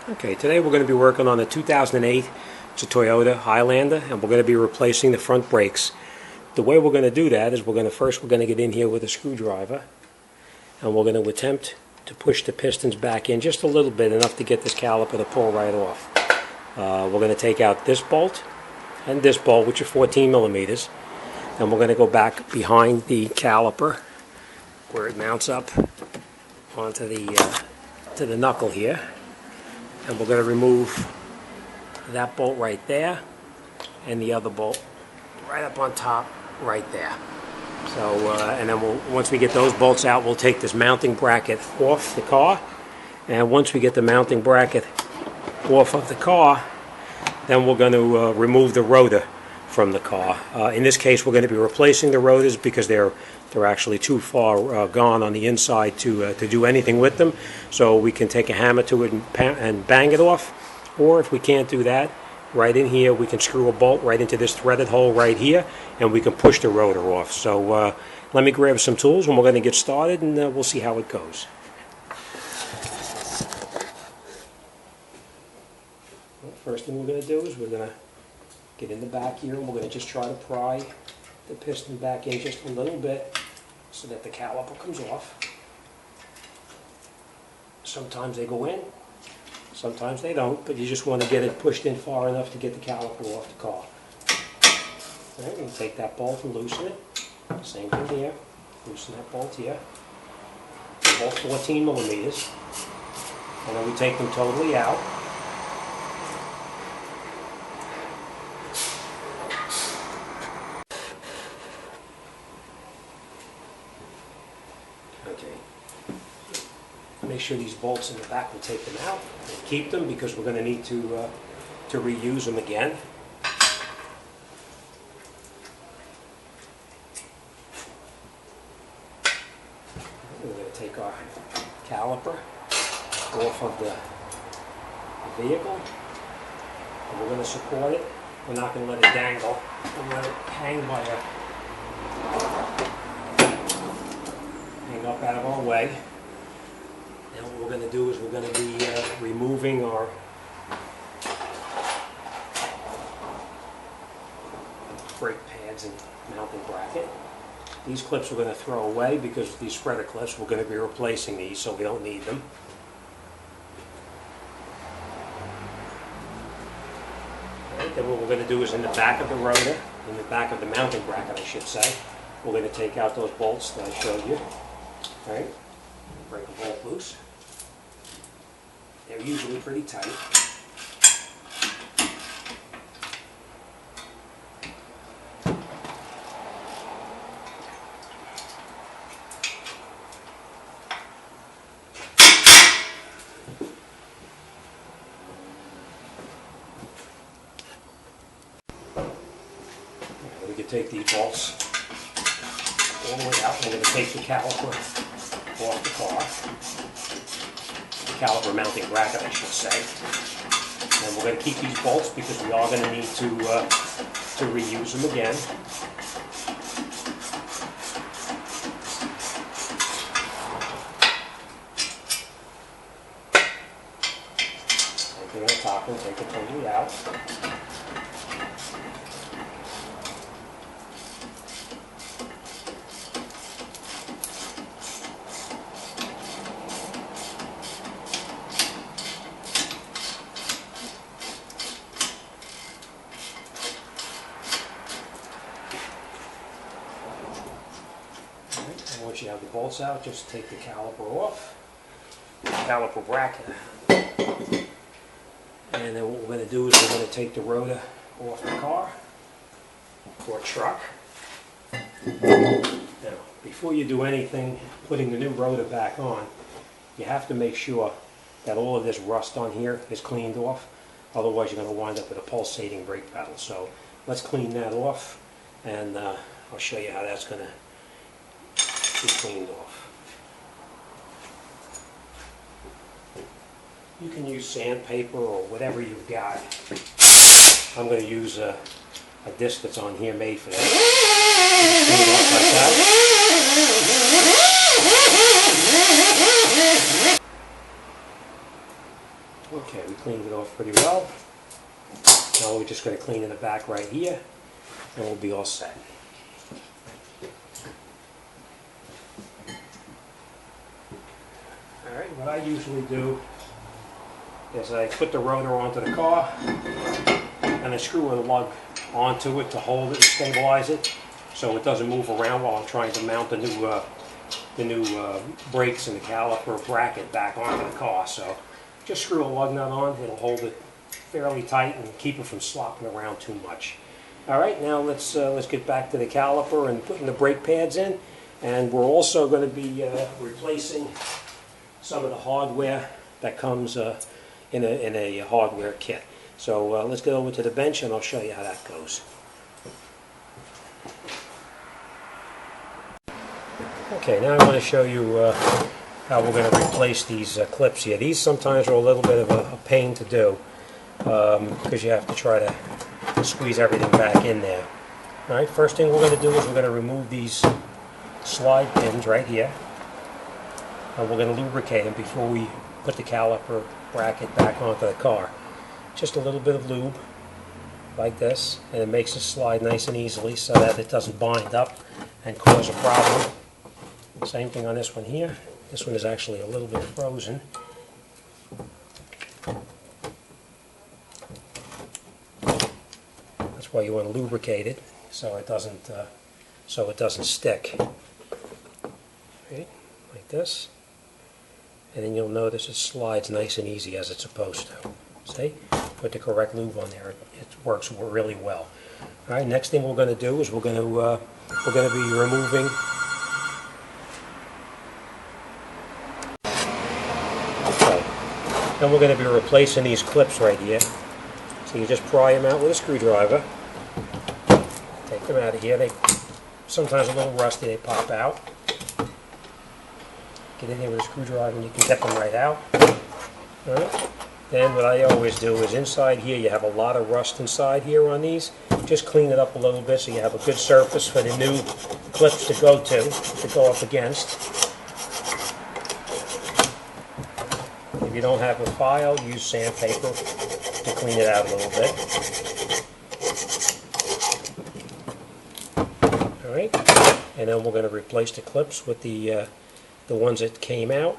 Okay, today we're going to be working on the 2008, it's a Toyota Highlander, and we're going to be replacing the front brakes. The way we're going to do that is we're going to get in here with a screwdriver, and we're going to attempt to push the pistons back in just a little bit, enough to get this caliper to pull right off. We're going to take out this bolt and this bolt, which are 14 millimeters, and we're going to go back behind the caliper where it mounts up onto the knuckle here. And we're going to remove that bolt right there and the other bolt right up on top right there. So, and then once we get those bolts out, we'll take this mounting bracket off the car. And once we get the mounting bracket off of the car, then we're going to remove the rotor from the car. In this case, we're going to be replacing the rotors because they're actually too far gone on the inside to do anything with them. So we can take a hammer to it and bang it off, or if we can't do that, right in here we can screw a bolt right into this threaded hole right here, and we can push the rotor off. So let me grab some tools and we're going to get started, and we'll see how it goes. Well, first thing we're going to do is we're going to get in the back here, and we're going to just try to pry the piston back in just a little bit so that the caliper comes off. Sometimes they go in, sometimes they don't, but you just want to get it pushed in far enough to get the caliper off the car. All right, we take that bolt and loosen it. Same thing here. Loosen that bolt here. Both 14 millimeters. And then we take them totally out. Okay. Make sure these bolts in the back, will take them out and keep them because we're going to need to reuse them again. We're going to take our caliper off of the vehicle, and we're going to support it. We're not going to let it dangle. We're going to let it hang up out of our way. And what we're going to do is we're going to be removing our brake pads and mounting bracket. These clips we're going to throw away because these spreader clips, we're going to be replacing these, so we don't need them. Right, then what we're going to do is in the back of the rotor, in the back of the mounting bracket I should say, we're going to take out those bolts that I showed you. Right? Break a bolt loose. They're usually pretty tight. We can take these bolts all the way out. We're going to take the caliper off the car. Caliper mounting bracket, I should say. And we're going to keep these bolts because we are going to need to reuse them again. Take it on top and take it totally out. And once you have the bolts out, just take the caliper off, the caliper bracket. And then what we're going to do is we're going to take the rotor off the car or truck. Now, before you do anything, putting the new rotor back on, you have to make sure that all of this rust on here is cleaned off. Otherwise, you're going to wind up with a pulsating brake pedal. So let's clean that off, and I'll show you how that's going to be cleaned off. You can use sandpaper or whatever you've got. I'm going to use a disc that's on here made for that. You clean it off like that. Okay, we cleaned it off pretty well. Now we're just going to clean in the back right here, and we'll be all set. Alright, what I usually do is I put the rotor onto the car, and I screw a lug onto it to hold it and stabilize it, so it doesn't move around while I'm trying to mount the new brakes and the caliper bracket back onto the car. So just screw a lug nut on, it'll hold it fairly tight and keep it from slopping around too much. Alright, now let's get back to the caliper and putting the brake pads in, and we're also going to be replacing some of the hardware that comes in a hardware kit. So let's get over to the bench and I'll show you how that goes. Okay, now I want to show you how we're going to replace these clips here. These sometimes are a little bit of a pain to do because you have to try to squeeze everything back in there. Alright, first thing we're going to do is we're going to remove these slide pins right here, and we're going to lubricate them before we put the caliper bracket back onto the car. Just a little bit of lube like this, and it makes it slide nice and easily so that it doesn't bind up and cause a problem. Same thing on this one here. This one is actually a little bit frozen. That's why you want to lubricate it so it doesn't stick. Right, like this. And then you'll notice it slides nice and easy as it's supposed to. See? Put the correct lube on there. It works really well. All right. Next thing we're going to do is we're going to be removing. Okay. Then we're going to be replacing these clips right here. So you just pry them out with a screwdriver. Take them out of here. They sometimes a little rusty. They pop out. Get in here with a screwdriver and you can get them right out. All right. Then what I always do is inside here you have a lot of rust inside here on these. Just clean it up a little bit so you have a good surface for the new clips to go up against. If you don't have a file, use sandpaper to clean it out a little bit. All right, and then we're going to replace the clips with the ones that came out.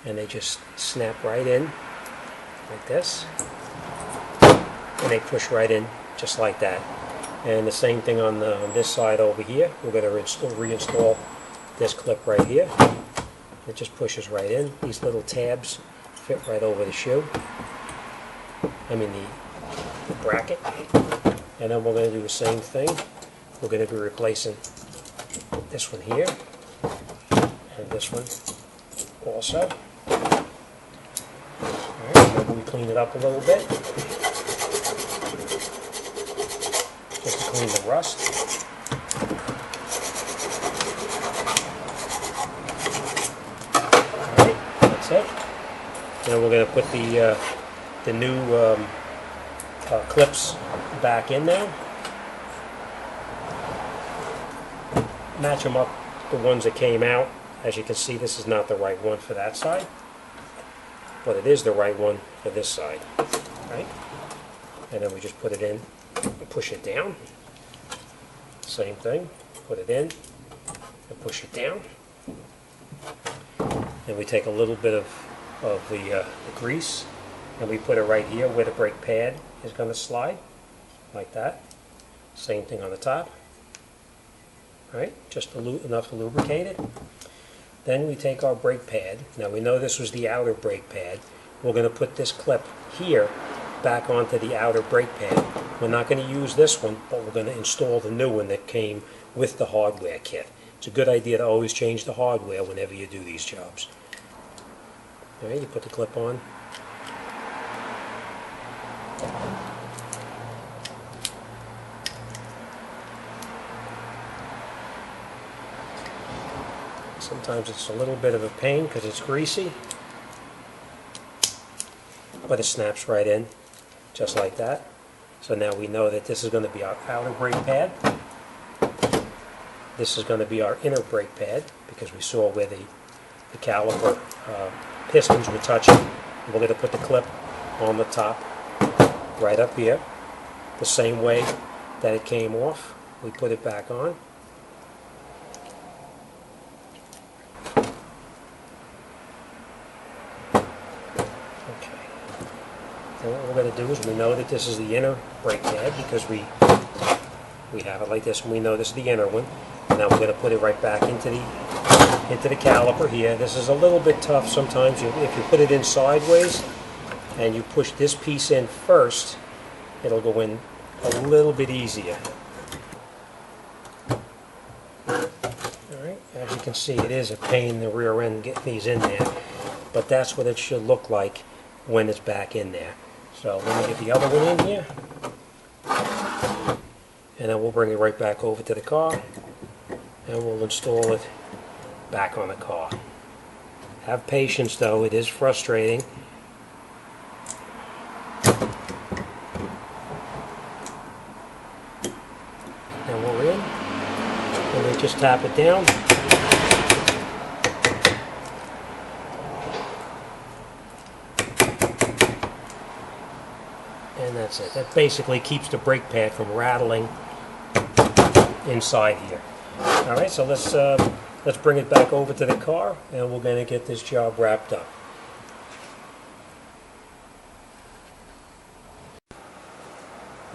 And they just snap right in like this, and they push right in just like that. And the same thing on this side over here. We're going to reinstall this clip right here. It just pushes right in. These little tabs fit right over the shoe. I mean the bracket. And then we're going to do the same thing. We're going to be replacing this one here and this one also. Alright, maybe we clean it up a little bit just to clean the rust. Alright, that's it. Then we're going to put the new clips back in there. Match them up, the ones that came out. As you can see, this is not the right one for that side, but it is the right one for this side. Right? And then we just put it in and push it down. Same thing, put it in and push it down. Then we take a little bit of the grease and we put it right here where the brake pad is going to slide, like that. Same thing on the top. Right? Just enough to lubricate it. Then we take our brake pad. Now we know this was the outer brake pad. We're going to put this clip here back onto the outer brake pad. We're not going to use this one, but we're going to install the new one that came with the hardware kit. It's a good idea to always change the hardware whenever you do these jobs. All right, you put the clip on. Sometimes it's a little bit of a pain because it's greasy, but it snaps right in, just like that. So now we know that this is going to be our outer brake pad. This is going to be our inner brake pad because we saw where the caliper pistons were touching. We're going to put the clip on the top right up here, the same way that it came off. We put it back on. Okay. And what we're going to do is, we know that this is the inner brake pad because we have it like this, and we know this is the inner one. And now we're going to put it right back into the caliper here. This is a little bit tough sometimes. If you put it in sideways and you push this piece in first, it'll go in a little bit easier. Alright, as you can see, it is a pain in the rear end getting these in there, but that's what it should look like when it's back in there. So let me get the other one in here, and then we'll bring it right back over to the car, and we'll install it back on the car. Have patience though, it is frustrating. And we're in, and then just tap it down. And that's it. That basically keeps the brake pad from rattling inside here. Alright, so let's bring it back over to the car, and we're going to get this job wrapped up.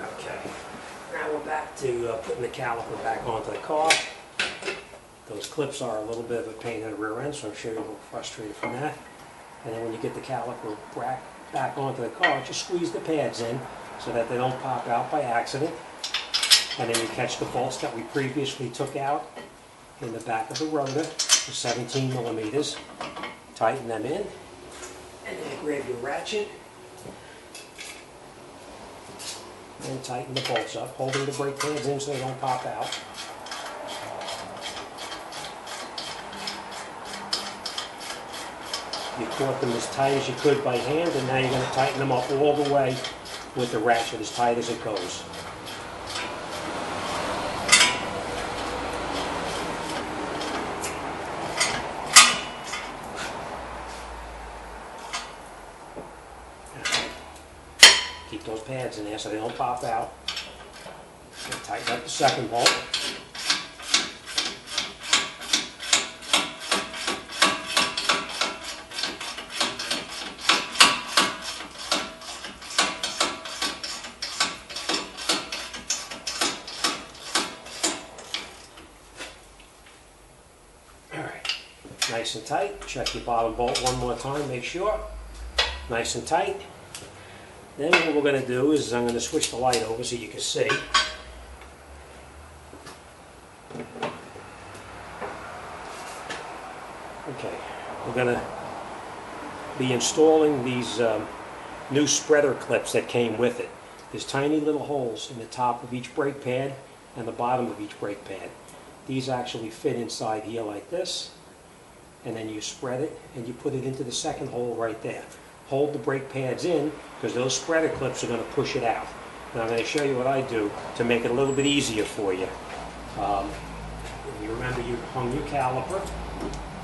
Okay, now we're back to putting the caliper back onto the car. Those clips are a little bit of a pain in the rear end, so I'm sure you're a little frustrated from that. And then when you get the caliper back onto the car, just squeeze the pads in so that they don't pop out by accident. And then you catch the bolts that we previously took out in the back of the rotor, the 17 millimeters. Tighten them in, and then grab your ratchet and tighten the bolts up, holding the brake pads in so they don't pop out. You caught them as tight as you could by hand, and now you're going to tighten them up all the way with the ratchet, as tight as it goes. Keep those pads in there so they don't pop out. And tighten up the second bolt. Nice and tight. Check your bottom bolt one more time, make sure. Nice and tight. Then what we're going to do is I'm going to switch the light over so you can see. Okay, we're going to be installing these new spreader clips that came with it. There's tiny little holes in the top of each brake pad and the bottom of each brake pad. These actually fit inside here like this. And then you spread it and you put it into the second hole right there. Hold the brake pads in because those spreader clips are going to push it out. Now I'm going to show you what I do to make it a little bit easier for you. You remember you hung your caliper.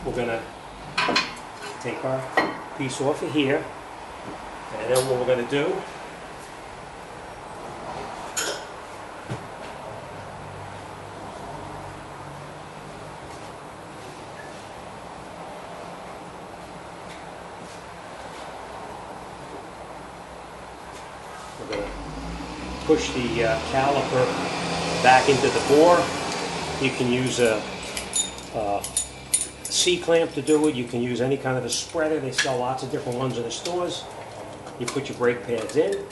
We're going to take our piece off of here, and then what we're going to do we're going to push the caliper back into the bore. You can use a C-clamp to do it. You can use any kind of a spreader. They sell lots of different ones in the stores. You put your brake pads in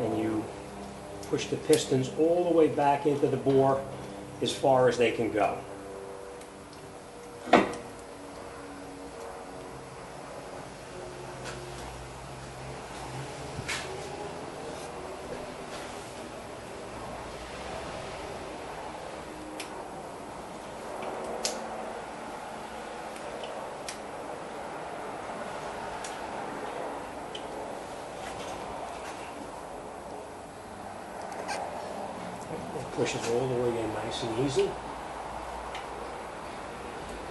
and you push the pistons all the way back into the bore as far as they can go. Push it all the way in nice and easy.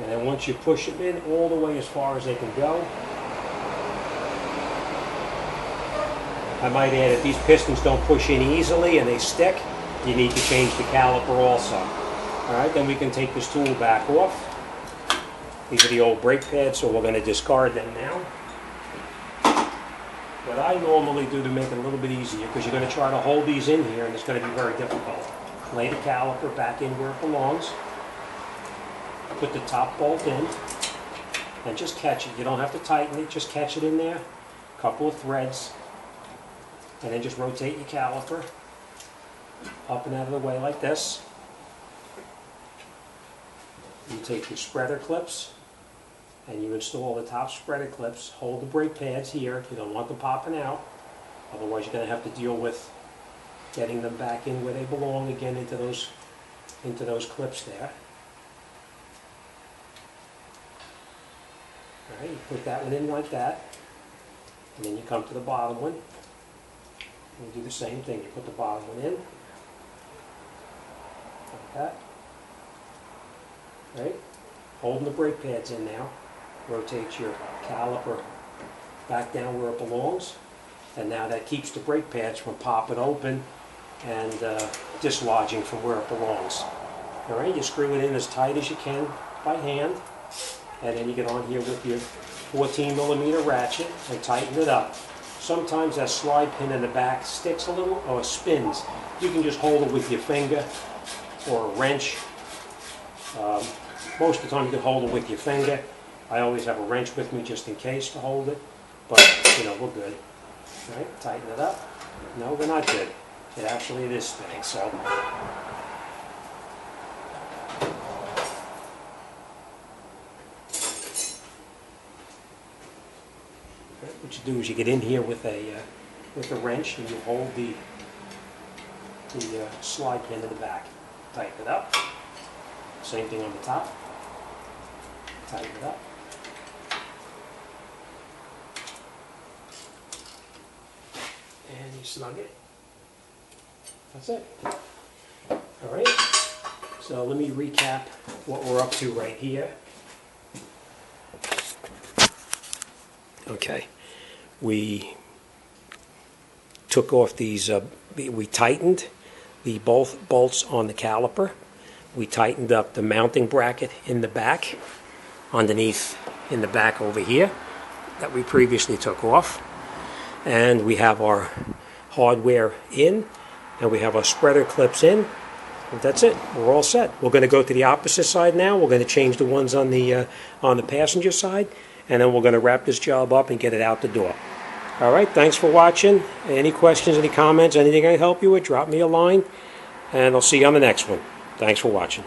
And then once you push them in all the way as far as they can go, I might add, if these pistons don't push in easily and they stick, you need to change the caliper also. Alright, then we can take this tool back off. These are the old brake pads, so we're going to discard them now. What I normally do to make it a little bit easier, because you're going to try to hold these in here and it's going to be very difficult. Lay the caliper back in where it belongs. Put the top bolt in and just catch it. You don't have to tighten it, just catch it in there. A couple of threads. And then just rotate your caliper up and out of the way like this. You take your spreader clips and you install the top spreader clips. Hold the brake pads here. You don't want them popping out. Otherwise you're going to have to deal with getting them back in where they belong again into those clips there. Alright, you put that one in like that. And then you come to the bottom one. And do the same thing. You put the bottom one in. Like that. Right? Holding the brake pads in now. Rotate your caliper back down where it belongs. And now that keeps the brake pads from popping open and dislodging from where it belongs. Alright, you screw it in as tight as you can by hand. And then you get on here with your 14mm ratchet and tighten it up. Sometimes that slide pin in the back sticks a little or spins. You can just hold it with your finger or a wrench. Most of the time you can hold it with your finger. I always have a wrench with me just in case to hold it. But, you know, we're good. All right, tighten it up. No, we're not good. It actually is spinning, so. What you do is you get in here with a wrench and you hold the slide pin in the back. Tighten it up. Same thing on the top. Tighten it up. And you snug it. That's it. Alright. So let me recap what we're up to right here. Okay. We took off these, we tightened the both bolts on the caliper. We tightened up the mounting bracket in the back, underneath in the back over here, that we previously took off. And we have our hardware in, and we have our spreader clips in. And that's it. We're all set. We're going to go to the opposite side now. We're going to change the ones on the passenger side. And then we're going to wrap this job up and get it out the door. All right, thanks for watching. Any questions, any comments, anything I can help you with, drop me a line, and I'll see you on the next one. Thanks for watching.